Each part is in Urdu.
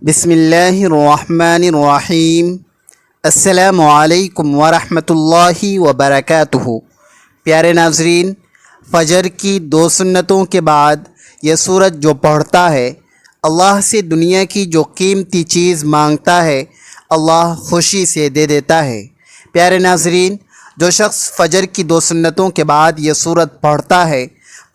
بسم اللہ الرحمن الرحیم۔ السلام علیکم ورحمۃ اللہ وبرکاتہ۔ پیارے ناظرین، فجر کی 2 سنتوں کے بعد یہ سورت جو پڑھتا ہے، اللہ سے دنیا کی جو قیمتی چیز مانگتا ہے، اللہ خوشی سے دے دیتا ہے۔ پیارے ناظرین، جو شخص فجر کی 2 سنتوں کے بعد یہ سورت پڑھتا ہے،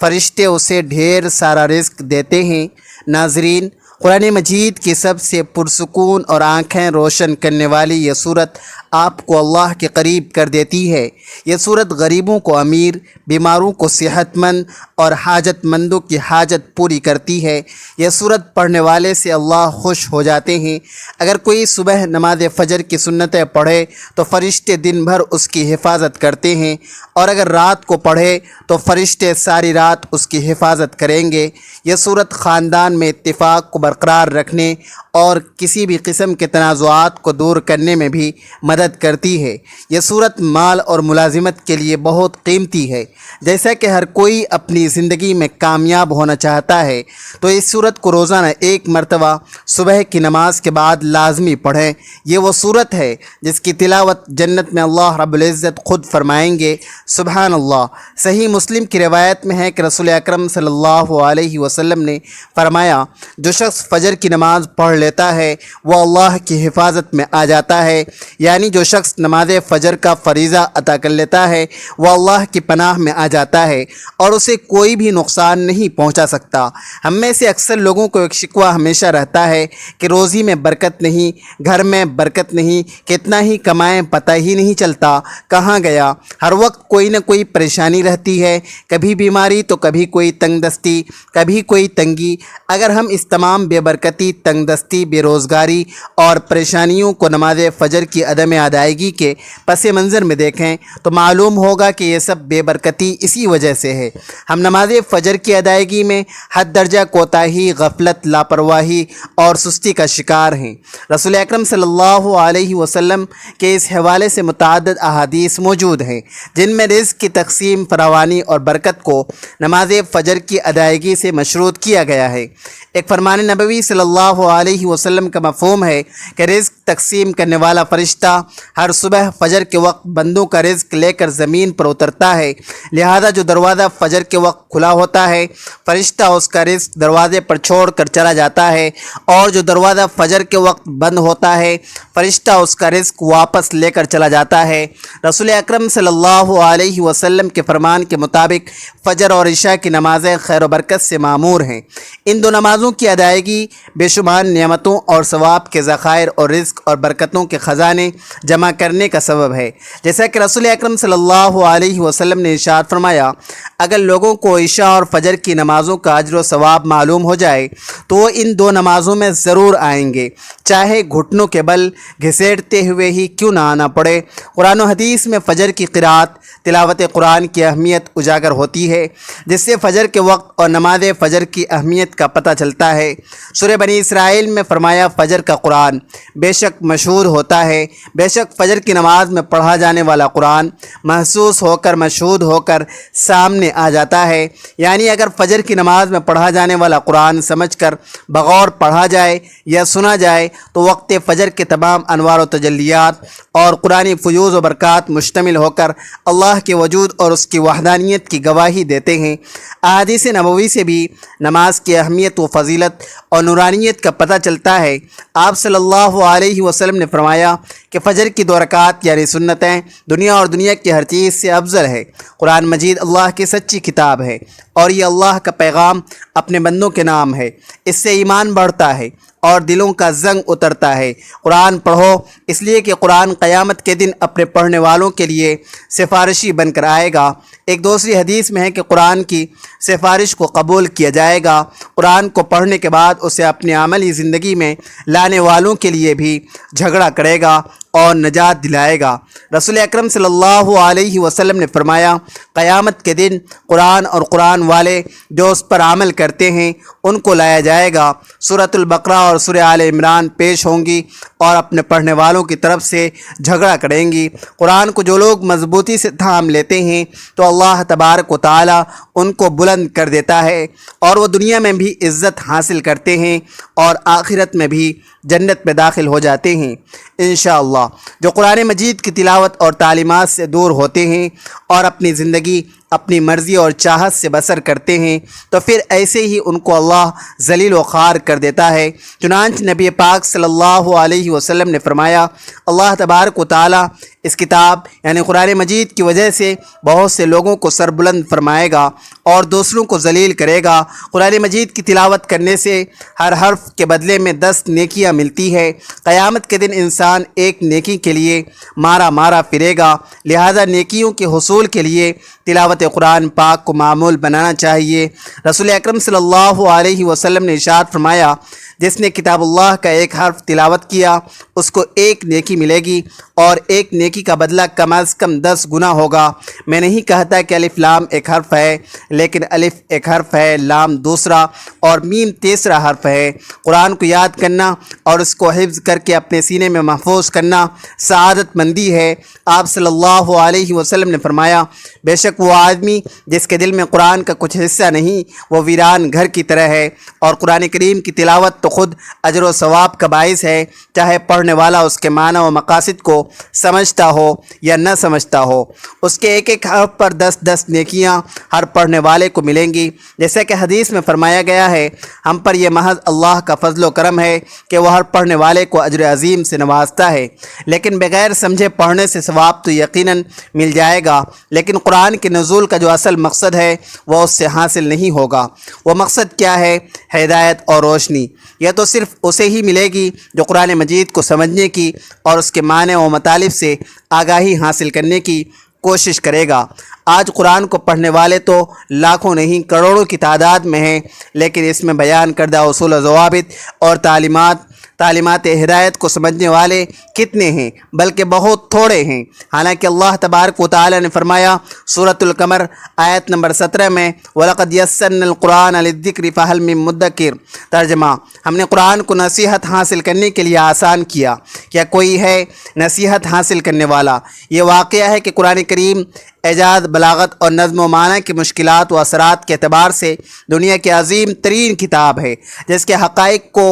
فرشتے اسے ڈھیر سارا رزق دیتے ہیں۔ ناظرین، قرآن مجید کی سب سے پرسکون اور آنکھیں روشن کرنے والی یہ سورت آپ کو اللہ کے قریب کر دیتی ہے۔ یہ سورت غریبوں کو امیر، بیماروں کو صحت مند اور حاجت مندوں کی حاجت پوری کرتی ہے۔ یہ سورت پڑھنے والے سے اللہ خوش ہو جاتے ہیں۔ اگر کوئی صبح نماز فجر کی سنتیں پڑھے تو فرشتے دن بھر اس کی حفاظت کرتے ہیں، اور اگر رات کو پڑھے تو فرشتے ساری رات اس کی حفاظت کریں گے۔ یہ سورت خاندان میں اتفاق کو برقرار رکھنے اور کسی بھی قسم کے تنازعات کو دور کرنے میں بھی مدد کرتی ہے۔ یہ سورت مال اور ملازمت کے لیے بہت قیمتی ہے۔ جیسا کہ ہر کوئی اپنی زندگی میں کامیاب ہونا چاہتا ہے، تو اس سورت کو روزانہ 1 مرتبہ صبح کی نماز کے بعد لازمی پڑھیں۔ یہ وہ سورت ہے جس کی تلاوت جنت میں اللہ رب العزت خود فرمائیں گے۔ سبحان اللہ۔ صحیح مسلم کی روایت میں ہے کہ رسول اکرم صلی اللہ علیہ وسلم نے فرمایا، جو شخص فجر کی نماز پڑھ لیتا ہے وہ اللہ کی حفاظت میں آ جاتا ہے، یعنی جو شخص نماز فجر کا فریضہ ادا کر لیتا ہے وہ اللہ کی پناہ میں آ جاتا ہے اور اسے کوئی بھی نقصان نہیں پہنچا سکتا۔ ہم میں سے اکثر لوگوں کو ایک شکوہ ہمیشہ رہتا ہے کہ روزی میں برکت نہیں، گھر میں برکت نہیں، کتنا ہی کمائیں پتہ ہی نہیں چلتا کہاں گیا۔ ہر وقت کوئی نہ کوئی پریشانی رہتی ہے، کبھی بیماری تو کبھی کوئی تنگ دستی، کبھی کوئی تنگی۔ اگر ہم اس تمام بے برکتی، تنگ دستی، بے روزگاری اور پریشانیوں کو نماز فجر کی عدم ادائیگی کے پس منظر میں دیکھیں تو معلوم ہوگا کہ یہ سب بے برکتی اسی وجہ سے ہے۔ ہم نماز فجر کی ادائیگی میں حد درجہ کوتاہی، غفلت، لاپرواہی اور سستی کا شکار ہیں۔ رسول اکرم صلی اللہ علیہ وسلم کے اس حوالے سے متعدد احادیث موجود ہیں جن میں رزق کی تقسیم، فراوانی اور برکت کو نماز فجر کی ادائیگی سے مشروط کیا گیا ہے۔ ایک فرمان نبوی صلی اللہ علیہ وسلم کا مفہوم ہے کہ رزق تقسیم کرنے والا فرشتہ ہر صبح فجر کے وقت بندوں کا رزق لے کر زمین پر اترتا ہے، لہذا جو دروازہ فجر کے وقت کھلا ہوتا ہے فرشتہ اس کا رزق دروازے پر چھوڑ کر چلا جاتا ہے، اور جو دروازہ فجر کے وقت بند ہوتا ہے فرشتہ اس کا رزق واپس لے کر چلا جاتا ہے۔ رسول اکرم صلی اللہ علیہ وسلم کے فرمان کے مطابق فجر اور عشاء کی نمازیں خیر و برکت سے معمور ہیں۔ ان 2 نمازوں کی ادائیگی بے شمار نعمتوں اور ثواب کے ذخائر اور رزق اور برکتوں کے خزانے جمع کرنے کا سبب ہے۔ جیسا کہ رسول اکرم صلی اللہ علیہ وسلم نے ارشاد فرمایا، اگر لوگوں کو عشاء اور فجر کی نمازوں کا اجر و ثواب معلوم ہو جائے تو وہ ان 2 نمازوں میں ضرور آئیں گے، چاہے گھٹنوں کے بل گھسیٹتے ہوئے ہی کیوں نہ آنا پڑے۔ قرآن و حدیث میں فجر کی قرات، تلاوت قرآن کی اہمیت اجاگر ہوتی ہے، جس سے فجر کے وقت اور نماز فجر کی اہمیت کا پتہ چلتا ہے۔ سورہ بنی اسرائیل میں فرمایا، فجر کا قرآن بے شک مشہور ہوتا ہے، بے شک فجر کی نماز میں پڑھا جانے والا قرآن محسوس ہو کر، مشہود ہو کر سامنے آ جاتا ہے۔ یعنی اگر فجر کی نماز میں پڑھا جانے والا قرآن سمجھ کر بغور پڑھا جائے یا سنا جائے تو وقت فجر کے تمام انوار و تجلیات اور قرآنی فیوز و برکات مشتمل ہو کر اللہ کے وجود اور اس کی وحدانیت کی گواہی دیتے ہیں۔ احادیث نبوی سے بھی نماز کی اہمیت و فضیلت اور نورانیت کا پتہ چلتا ہے۔ آپ صلی اللہ علیہ وسلم نے فرمایا کہ فجر کی 2 رکعات یعنی سنتیں دنیا اور دنیا کی ہر چیز سے افضل ہے۔ قرآن مجید اللہ کی سچی کتاب ہے اور یہ اللہ کا پیغام اپنے بندوں کے نام ہے۔ اس سے ایمان بڑھتا ہے اور دلوں کا زنگ اترتا ہے۔ قرآن پڑھو، اس لیے کہ قرآن قیامت کے دن اپنے پڑھنے والوں کے لیے سفارشی بن کر آئے گا۔ ایک دوسری حدیث میں ہے کہ قرآن کی سفارش کو قبول کیا جائے گا۔ قرآن کو پڑھنے کے بعد اسے اپنی عملی زندگی میں لانے والوں کے لیے بھی جھگڑا کرے گا اور نجات دلائے گا۔ رسول اکرم صلی اللہ علیہ وسلم نے فرمایا، قیامت کے دن قرآن اور قرآن والے جو اس پر عمل کرتے ہیں ان کو لایا جائے گا، سورۃ البقرہ اور سورہ آل عمران پیش ہوں گی اور اپنے پڑھنے والوں کی طرف سے جھگڑا کریں گی۔ قرآن کو جو لوگ مضبوطی سے تھام لیتے ہیں تو اللہ تبارک و تعالی ان کو بلند کر دیتا ہے اور وہ دنیا میں بھی عزت حاصل کرتے ہیں اور آخرت میں بھی جنت میں داخل ہو جاتے ہیں انشاءاللہ۔ جو قرآن مجید کی تلاوت اور تعلیمات سے دور ہوتے ہیں اور اپنی زندگی اپنی مرضی اور چاہت سے بسر کرتے ہیں تو پھر ایسے ہی ان کو اللہ ذلیل و خوار کر دیتا ہے۔ چنانچہ نبی پاک صلی اللہ علیہ وسلم نے فرمایا، اللہ تبارک و تعالی اس کتاب یعنی قرآن مجید کی وجہ سے بہت سے لوگوں کو سربلند فرمائے گا اور دوسروں کو ذلیل کرے گا۔ قرآن مجید کی تلاوت کرنے سے ہر حرف کے بدلے میں 10 نیکیاں ملتی ہے۔ قیامت کے دن انسان ایک نیکی کے لیے مارا مارا پھرے گا، لہذا نیکیوں کے حصول کے لیے تلاوت قرآن پاک کو معمول بنانا چاہیے۔ رسول اکرم صلی اللہ علیہ وسلم نے ارشاد فرمایا، جس نے کتاب اللہ کا ایک حرف تلاوت کیا اس کو ایک نیکی ملے گی اور ایک نیکی کا بدلہ کم از کم 10 گنا ہوگا۔ میں نہیں کہتا کہ الف لام ایک حرف ہے، لیکن الف ایک حرف ہے، لام دوسرا اور میم تیسرا حرف ہے۔ قرآن کو یاد کرنا اور اس کو حفظ کر کے اپنے سینے میں محفوظ کرنا سعادت مندی ہے۔ آپ صلی اللہ علیہ وسلم نے فرمایا، بے شک وہ آدمی جس کے دل میں قرآن کا کچھ حصہ نہیں وہ ویران گھر کی طرح ہے، اور قرآن کریم کی تلاوت تو خود اجر و ثواب کا باعث ہے، چاہے پڑھنے والا اس کے معنی و مقاصد کو سمجھتا ہو یا نہ سمجھتا ہو۔ اس کے ایک ایک حرف پر 10 نیکیاں ہر پڑھنے والے کو ملیں گی۔ جیسا کہ حدیث میں فرمایا گیا ہے، ہم پر یہ محض اللہ کا فضل و کرم ہے کہ وہ ہر پڑھنے والے کو اجر عظیم سے نوازتا ہے، لیکن بغیر سمجھے پڑھنے سے ثواب تو یقیناً مل جائے گا، لیکن قرآن کے نزول کا جو اصل مقصد ہے وہ اس سے حاصل نہیں ہوگا۔ وہ مقصد کیا ہے؟ ہدایت اور روشنی۔ یہ تو صرف اسے ہی ملے گی جو قرآن مجید کو سمجھنے کی اور اس کے معنی و مطالب سے آگاہی حاصل کرنے کی کوشش کرے گا۔ آج قرآن کو پڑھنے والے تو لاکھوں نہیں کروڑوں کی تعداد میں ہیں، لیکن اس میں بیان کردہ اصول و ضوابط اور تعلیمات ہدایت کو سمجھنے والے کتنے ہیں؟ بلکہ بہت تھوڑے ہیں۔ حالانکہ اللہ تبارک و تعالی نے فرمایا سورۃ القمر آیت نمبر 17 میں، وَلَقَدْ يَسَّرْنَا الْقُرْآنَ لِلذِّكْرِ فَهَلْ مِن مُدَّكِرٍ۔ ترجمہ، ہم نے قرآن کو نصیحت حاصل کرنے کے لیے آسان کیا، کیا کوئی ہے نصیحت حاصل کرنے والا؟ یہ واقعہ ہے کہ قرآن کریم اعجاز، بلاغت اور نظم و معنی کی مشکلات و اثرات کے اعتبار سے دنیا کی عظیم ترین کتاب ہے، جس کے حقائق کو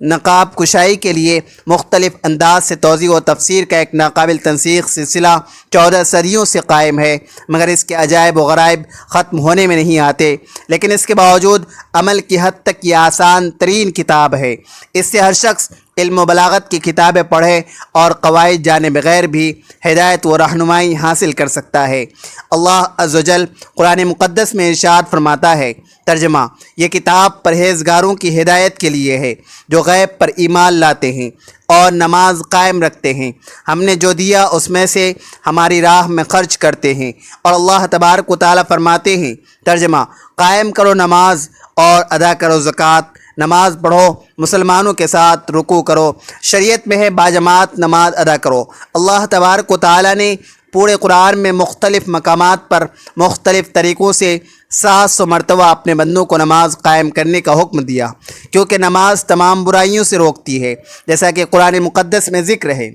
نقاب کشائی کے لیے مختلف انداز سے توضیح و تفسیر کا ایک ناقابل تنسیق سلسلہ 14 صدیوں سے قائم ہے، مگر اس کے عجائب و غرائب ختم ہونے میں نہیں آتے۔ لیکن اس کے باوجود عمل کی حد تک یہ آسان ترین کتاب ہے۔ اس سے ہر شخص علم و بلاغت کی کتابیں پڑھے اور قواعد جانے بغیر بھی ہدایت و رہنمائی حاصل کر سکتا ہے۔ اللہ عز و جل قرآن مقدس میں ارشاد فرماتا ہے، ترجمہ، یہ کتاب پرہیزگاروں کی ہدایت کے لیے ہے جو غیب پر ایمان لاتے ہیں اور نماز قائم رکھتے ہیں۔ ہم نے جو دیا اس میں سے ہماری راہ میں خرچ کرتے ہیں۔ اور اللہ تبارک و تعالیٰ فرماتے ہیں، ترجمہ، قائم کرو نماز اور ادا کرو زکوٰۃ، نماز پڑھو، مسلمانوں کے ساتھ رکوع کرو، شریعت میں ہے باجماعت نماز ادا کرو۔ اللہ تبارک و تعالیٰ نے پورے قرآن میں مختلف مقامات پر مختلف طریقوں سے 700 مرتبہ اپنے بندوں کو نماز قائم کرنے کا حکم دیا، کیونکہ نماز تمام برائیوں سے روکتی ہے، جیسا کہ قرآن مقدس میں ذکر ہے۔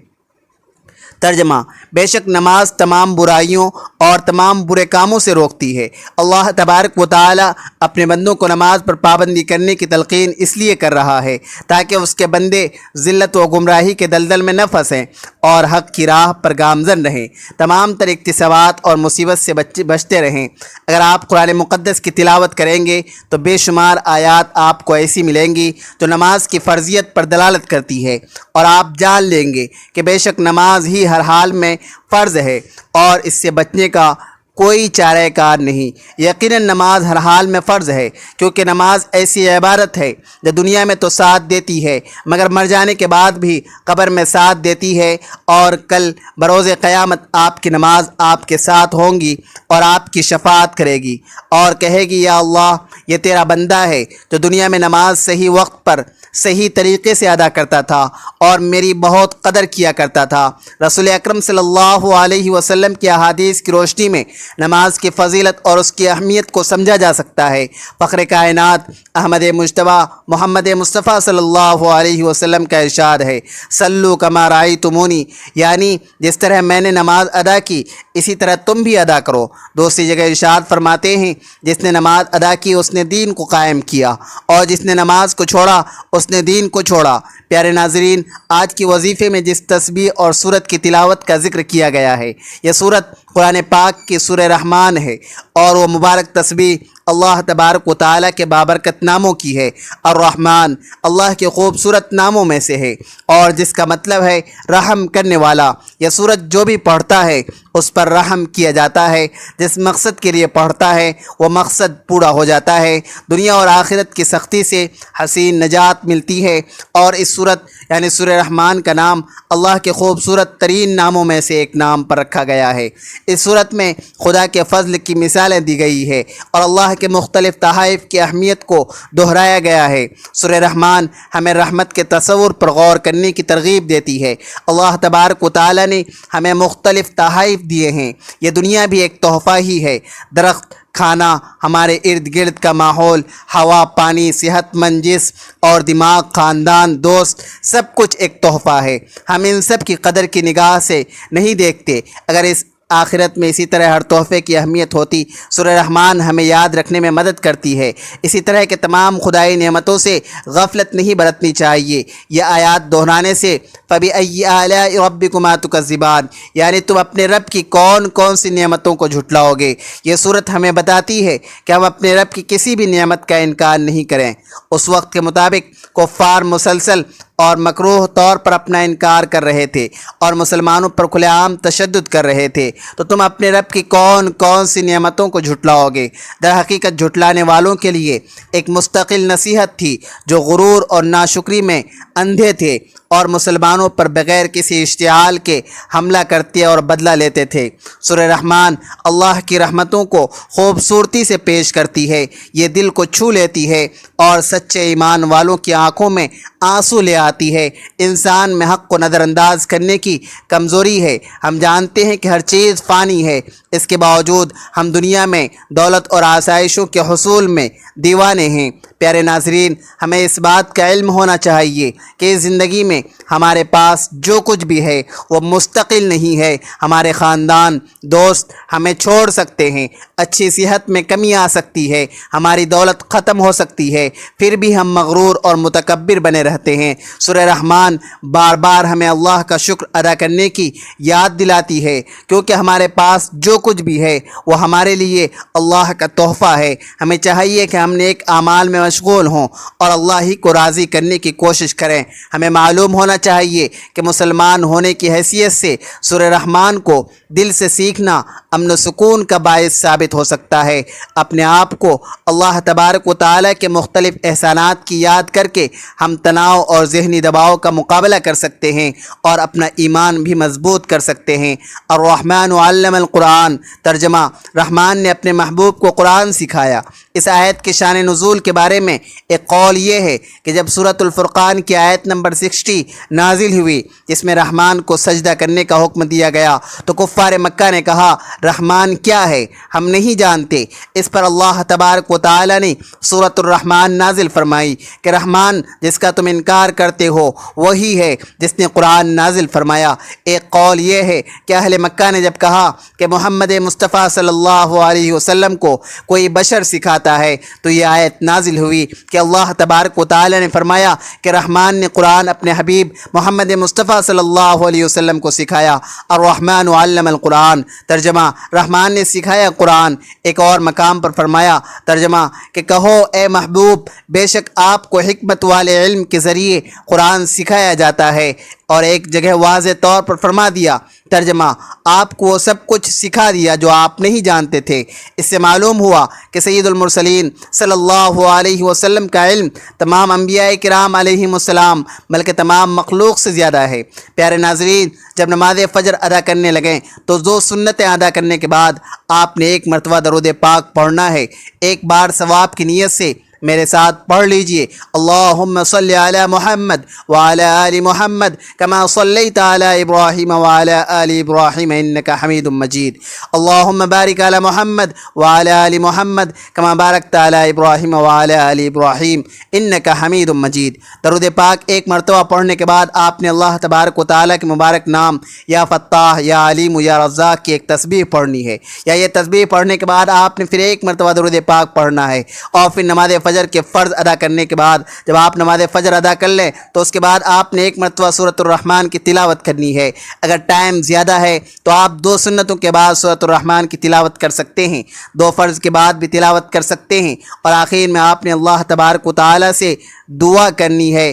ترجمہ، بے شک نماز تمام برائیوں اور تمام برے کاموں سے روکتی ہے۔ اللہ تبارک و تعالی اپنے بندوں کو نماز پر پابندی کرنے کی تلقین اس لیے کر رہا ہے تاکہ اس کے بندے ذلت و گمراہی کے دلدل میں نہ پھنسیں اور حق کی راہ پر گامزن رہیں، تمام تر اکتسابات اور مصیبت سے بچتے رہیں۔ اگر آپ قرآن مقدس کی تلاوت کریں گے تو بے شمار آیات آپ کو ایسی ملیں گی جو نماز کی فرضیت پر دلالت کرتی ہے، اور آپ جان لیں گے کہ بے شک نماز ہی ہر حال میں فرض ہے اور اس سے بچنے کا کوئی چارہ کار نہیں۔ یقیناً نماز ہر حال میں فرض ہے، کیونکہ نماز ایسی عبادت ہے جو دنیا میں تو ساتھ دیتی ہے مگر مر جانے کے بعد بھی قبر میں ساتھ دیتی ہے، اور کل بروز قیامت آپ کی نماز آپ کے ساتھ ہوں گی اور آپ کی شفاعت کرے گی اور کہے گی یا اللہ یہ تیرا بندہ ہے جو دنیا میں نماز صحیح وقت پر صحیح طریقے سے ادا کرتا تھا اور میری بہت قدر کیا کرتا تھا۔ رسول اکرم صلی اللہ علیہ وسلم کی احادیث کی روشنی میں نماز کی فضیلت اور اس کی اہمیت کو سمجھا جا سکتا ہے۔ فخر کائنات احمد مجتبیٰ محمد مصطفیٰ صلی اللہ علیہ وسلم کا ارشاد ہے، صلو کما رأیتمونی، یعنی جس طرح میں نے نماز ادا کی اسی طرح تم بھی ادا کرو۔ دوسری جگہ ارشاد فرماتے ہیں، جس نے نماز ادا کی اس نے دین کو قائم کیا، اور جس نے نماز کو چھوڑا اس نے دین کو چھوڑا۔ پیارے ناظرین، آج کی وظیفے میں جس تسبیح اور سورت کی تلاوت کا ذکر کیا گیا ہے، یہ سورت قرآن پاک کی سورہ رحمان ہے، اور وہ مبارک تسبیح اللہ تبارک و تعالیٰ کے بابرکت ناموں کی ہے۔ الرحمن اللہ کے خوبصورت ناموں میں سے ہے، اور جس کا مطلب ہے رحم کرنے والا۔ یہ سورت جو بھی پڑھتا ہے اس پر رحم کیا جاتا ہے، جس مقصد کے لیے پڑھتا ہے وہ مقصد پورا ہو جاتا ہے، دنیا اور آخرت کی سختی سے حسین نجات ملتی ہے۔ اور اس سورت یعنی سورہ رحمان کا نام اللہ کے خوبصورت ترین ناموں میں سے ایک نام پر رکھا گیا ہے۔ اس سورت میں خدا کے فضل کی مثالیں دی گئی ہے اور اللہ کے مختلف تحائف کی اہمیت کو دہرایا گیا ہے۔ سورہ رحمان ہمیں رحمت کے تصور پر غور کرنے کی ترغیب دیتی ہے۔ اللہ تبارک و تعالیٰ نے ہمیں مختلف تحائف دیے ہیں، یہ دنیا بھی ایک تحفہ ہی ہے۔ درخت، کھانا، ہمارے ارد گرد کا ماحول، ہوا، پانی، صحت مند جسم اور دماغ، خاندان، دوست، سب کچھ ایک تحفہ ہے۔ ہم ان سب کی قدر کی نگاہ سے نہیں دیکھتے۔ اگر اس آخرت میں اسی طرح ہر تحفے کی اہمیت ہوتی، سورہ رحمان ہمیں یاد رکھنے میں مدد کرتی ہے۔ اسی طرح کے تمام خدائی نعمتوں سے غفلت نہیں برتنی چاہیے۔ یہ آیات دہرانے سے فَبِأَيِّ آلَاءِ رَبِّكُمَا تُكَذِّبَانِ، یعنی تم اپنے رب کی کون کون سی نعمتوں کو جھٹلاؤ گے۔ یہ صورت ہمیں بتاتی ہے کہ ہم اپنے رب کی کسی بھی نعمت کا انکار نہیں کریں۔ اس وقت کے مطابق کفار مسلسل اور مکروہ طور پر اپنا انکار کر رہے تھے اور مسلمانوں پر کھلے عام تشدد کر رہے تھے، تو تم اپنے رب کی کون کون سی نعمتوں کو جھٹلاؤ گے۔ در حقیقت جھٹلانے والوں کے لیے ایک مستقل نصیحت تھی، جو غرور اور ناشکری میں اندھے تھے اور مسلمانوں پر بغیر کسی اشتعال کے حملہ کرتے اور بدلہ لیتے تھے۔ سورہ رحمان اللہ کی رحمتوں کو خوبصورتی سے پیش کرتی ہے، یہ دل کو چھو لیتی ہے اور سچے ایمان والوں کی آنکھوں میں آنسو لے آتی ہے۔ انسان میں حق کو نظر انداز کرنے کی کمزوری ہے۔ ہم جانتے ہیں کہ ہر چیز فانی ہے، اس کے باوجود ہم دنیا میں دولت اور آسائشوں کے حصول میں دیوانے ہیں۔ پیارے ناظرین، ہمیں اس بات کا علم ہونا چاہیے کہ اس زندگی میں ہمارے پاس جو کچھ بھی ہے وہ مستقل نہیں ہے۔ ہمارے خاندان، دوست ہمیں چھوڑ سکتے ہیں، اچھی صحت میں کمی آ سکتی ہے، ہماری دولت ختم ہو سکتی ہے، پھر بھی ہم مغرور اور متکبر بنے رہتے ہیں۔ سورہ رحمان بار بار ہمیں اللہ کا شکر ادا کرنے کی یاد دلاتی ہے، کیونکہ ہمارے پاس جو کچھ بھی ہے وہ ہمارے لیے اللہ کا تحفہ ہے۔ ہمیں چاہیے کہ ہم نیک اعمال میں مشغول ہوں اور اللہ ہی کو راضی کرنے کی کوشش کریں۔ ہمیں معلوم ہونا چاہیے کہ مسلمان ہونے کی حیثیت سے سورہ رحمان کو دل سے سیکھنا امن و سکون کا باعث ثابت ہو سکتا ہے۔ اپنے آپ کو اللہ تبارک و تعالیٰ کے مختلف احسانات کی یاد کر کے ہم تناؤ اور ذہنی دباؤ کا مقابلہ کر سکتے ہیں اور اپنا ایمان بھی مضبوط کر سکتے ہیں۔ الرحمن علم القرآن، ترجمہ رحمان نے اپنے محبوب کو قرآن سکھایا۔ اس آیت کے شان نزول کے بارے میں ایک قول یہ ہے کہ جب سورۃ الفرقان کی آیت نمبر 60 نازل ہوئی، جس میں رحمان کو سجدہ کرنے کا حکم دیا گیا، تو کفار مکہ نے کہا رحمان کیا ہے، ہم نہیں جانتے۔ اس پر اللہ تبارک و تعالی نے سورۃ الرحمن نازل فرمائی کہ رحمان جس کا تم انکار کرتے ہو وہی ہے جس نے قرآن نازل فرمایا۔ ایک قول یہ ہے کہ اہل مکہ نے جب کہا کہ محمد مصطفیٰ صلی اللہ علیہ وسلم کو کوئی بشر سکھاتا ہے، تو یہ آیت نازل ہوئی کہ اللہ تبارک و تعالی نے فرمایا کہ رحمان نے قرآن اپنے حبیب محمد مصطفیٰ صلی اللہ علیہ وسلم کو سکھایا۔ الرحمن علم القرآن، ترجمہ رحمان نے سکھایا قرآن۔ ایک اور مقام پر فرمایا، ترجمہ کہ کہو اے محبوب، بے شک آپ کو حکمت والے علم کے ذریعے قرآن سکھایا جاتا ہے۔ اور ایک جگہ واضح طور پر فرما دیا۔ ترجمہ: آپ کو وہ سب کچھ سکھا دیا جو آپ نہیں جانتے تھے۔ اس سے معلوم ہوا کہ سید المرسلین صلی اللہ علیہ وسلم کا علم تمام انبیاء کرام علیہم السلام بلکہ تمام مخلوق سے زیادہ ہے۔ پیارے ناظرین، جب نماز فجر ادا کرنے لگیں تو دو سنتیں ادا کرنے کے بعد آپ نے ایک مرتبہ درود پاک پڑھنا ہے۔ ایک بار ثواب کی نیت سے میرے ساتھ پڑھ لیجئے: اللہم صلی علی محمد وعلی آل محمد کما صلیت علی ابراہیم وعلی آل ابراہیم انک حمید مجید، اللہم بارک علی محمد وعلی آل محمد کما بارکت علی ابراہیم وعلی آل ابراہیم انک حمید مجید۔ درود پاک ایک مرتبہ پڑھنے کے بعد آپ نے اللہ تبارک و تعالیٰ کے مبارک نام یا فتاح یا علیم یا رزاق کی ایک تسبیح پڑھنی ہے، یا یہ تسبیح پڑھنے کے بعد آپ نے پھر ایک مرتبہ درود پاک پڑھنا ہے، اور پھر نماز فجر کے فرض ادا کرنے کے بعد جب آپ نماز فجر ادا کر لیں تو اس کے بعد آپ نے ایک مرتبہ سورۃ الرحمن کی تلاوت کرنی ہے۔ اگر ٹائم زیادہ ہے تو آپ دو سنتوں کے بعد سورۃ الرحمن کی تلاوت کر سکتے ہیں، دو فرض کے بعد بھی تلاوت کر سکتے ہیں، اور آخر میں آپ نے اللہ تبارک و تعالیٰ سے دعا کرنی ہے۔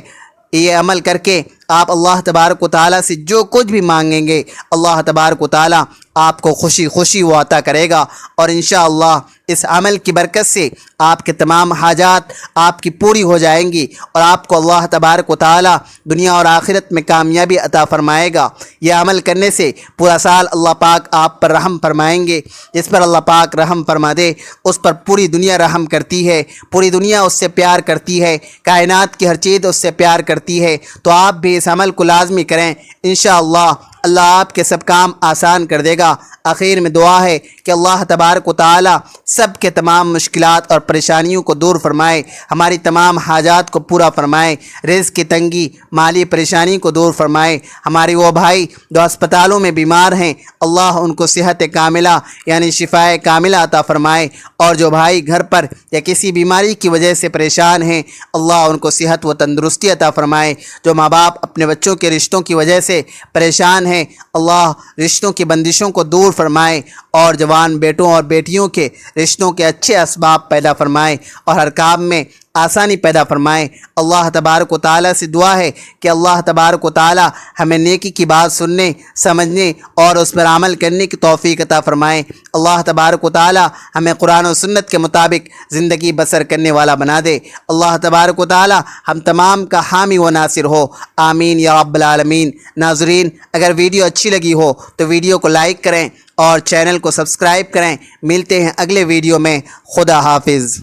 یہ عمل کر کے آپ اللہ تبارک و تعالیٰ سے جو کچھ بھی مانگیں گے اللہ تبارک و تعالیٰ آپ کو خوشی خوشی وہ عطا کرے گا، اور انشاءاللہ اس عمل کی برکت سے آپ کے تمام حاجات آپ کی پوری ہو جائیں گی، اور آپ کو اللہ تبارک و تعالیٰ دنیا اور آخرت میں کامیابی عطا فرمائے گا۔ یہ عمل کرنے سے پورا سال اللہ پاک آپ پر رحم فرمائیں گے۔ جس پر اللہ پاک رحم فرما دے اس پر پوری دنیا رحم کرتی ہے، پوری دنیا اس سے پیار کرتی ہے، کائنات کی ہر چیز اس سے پیار کرتی ہے۔ تو آپ بھی اس عمل کو لازمی کریں، انشاءاللہ اللہ آپ کے سب کام آسان کر دے گا۔ آخر میں دعا ہے کہ اللہ تبارک و تعالی سب کے تمام مشکلات اور پریشانیوں کو دور فرمائے، ہماری تمام حاجات کو پورا فرمائے، رزق کی تنگی، مالی پریشانی کو دور فرمائے۔ ہماری وہ بھائی جو ہسپتالوں میں بیمار ہیں اللہ ان کو صحت کاملہ یعنی شفاء کاملہ عطا فرمائے، اور جو بھائی گھر پر یا کسی بیماری کی وجہ سے پریشان ہیں اللہ ان کو صحت و تندرستی عطا فرمائے۔ جو ماں باپ اپنے بچوں کے رشتوں کی وجہ سے پریشان ہیں اللہ رشتوں کی بندشوں کو دور فرمائے، اور جوان بیٹوں اور بیٹیوں کے رشتوں کے اچھے اسباب پیدا فرمائے، اور ہر کام میں آسانی پیدا فرمائے۔ اللہ تبارک و تعالیٰ سے دعا ہے کہ اللہ تبارک و تعالیٰ ہمیں نیکی کی بات سننے، سمجھنے اور اس پر عمل کرنے کی توفیق عطا فرمائے۔ اللہ تبارک و تعالیٰ ہمیں قرآن و سنت کے مطابق زندگی بسر کرنے والا بنا دے۔ اللہ تبارک و تعالیٰ ہم تمام کا حامی و ناصر ہو، آمین یا رب العالمین۔ ناظرین، اگر ویڈیو اچھی لگی ہو تو ویڈیو کو لائک کریں اور چینل کو سبسکرائب کریں۔ ملتے ہیں اگلے ویڈیو میں، خدا حافظ۔